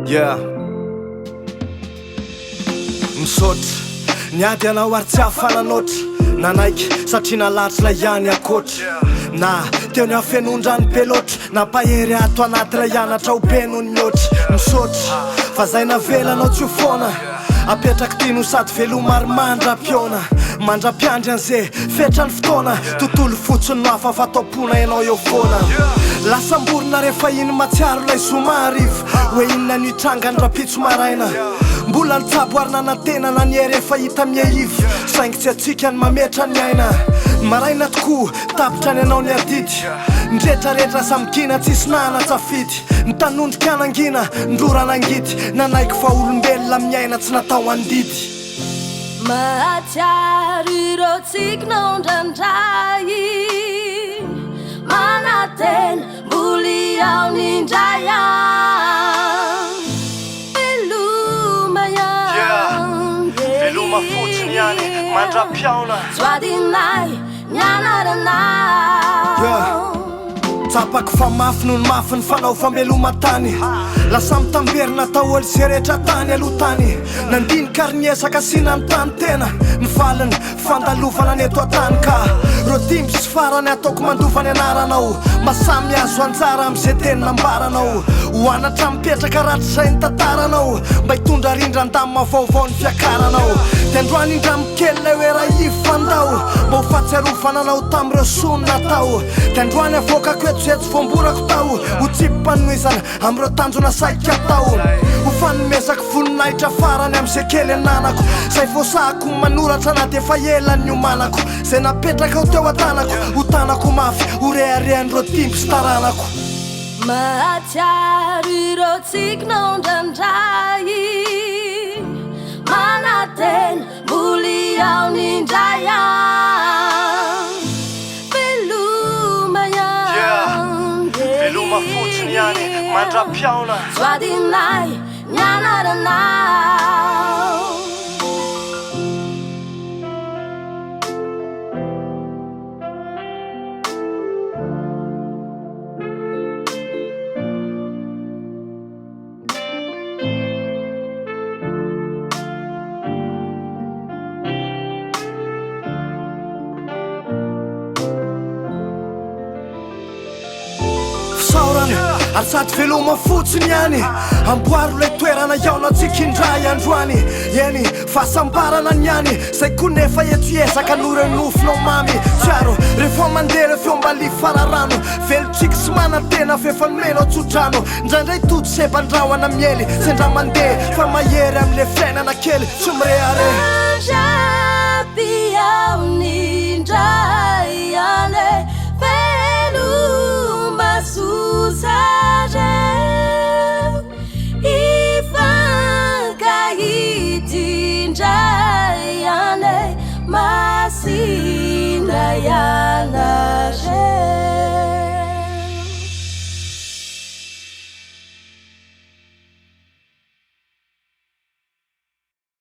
Yeah. Misaotra niady anao ary tsy hafananoatra nanaiky satria nalatry la ihany akoatra na teo ny afenondrany be loatra nampahery ato anaty la ianatra ho be noho ny oatra misaotra fa zay navelanao tsy ho foana apetraky tino sady veloma ary mandra-piona mandra-piandry an'izay fetrany fotoana tontolo fotsiny no hafa fataopona ianao eo foana lasamborona rehefa iny matsiaro lay zoma arivo hoe inona ny trangany rapitso maraina mbola nitsaboarina natena na ny rehefa hita miaivo saingy tsy atsika ny mametra ny aina maraina tokoa tapitra ny anao ny adidy ndretrarehetra samikina tsisy nahana-tsafidy nitanondrika anangina ndrorana angidy nanaiky fa olombelona miaina tsy natao andidy mahatsiaro ireo tsikinao ndrandray manatena mboly ao nindray veloma ihany veloma fotsiny ihany mandra-piaona soadinay nianaranao tsapako fa mafy noho ny mafy ny fanao fameloma tany lasa mitamberina taholy zay rehetra tany aloha tany nandinika ary niesaka sina ny tany tena ny valiny fandalovana ny eto atany ka ro dimby sy farany ataoko mandovany anaranao masamy azo anjara am'izay teny nambaranao hoanatra mipetraka ratrizay ny tantaranao mba hitondra rindran-damina vaovao ny fiakaranao dia androany indramikely lay hoe raha ivy fandao mba ho fahatsiarovananao tamin'ireo sony natao dia androany avoakako etsetsy voamborako tao ho tsipy-panohizana amin'ireo tanjona saika tao ho fanomezako voninahitra farany am'izay kely ananako zay voasahako manoratra na dia efa elany iomanako zay napetraka ho teo atanako ho tanako mafy ho reharehan'ireo timby sy taranako mahatsiaro ireo tsikinao ndrandray manatena mboly ao nindray veloma ihany veloma fotsiny ihany mandra-piaona soadinay nianaranao ary sady veloma fotsiny ihany amboaro lay toerana iaonatsika indray androany eny fahasambarana ny any zay koa nefa eto ezaka noreo nofinao mamy tsiaro rehefa mandeha reo feo mbali fararano velotsika sy manatena fefa nomenao tsodrano indraindray toto sebandrahoana miely zay ndra mandeha fa mahery am'le fiainana kely tsy mirehare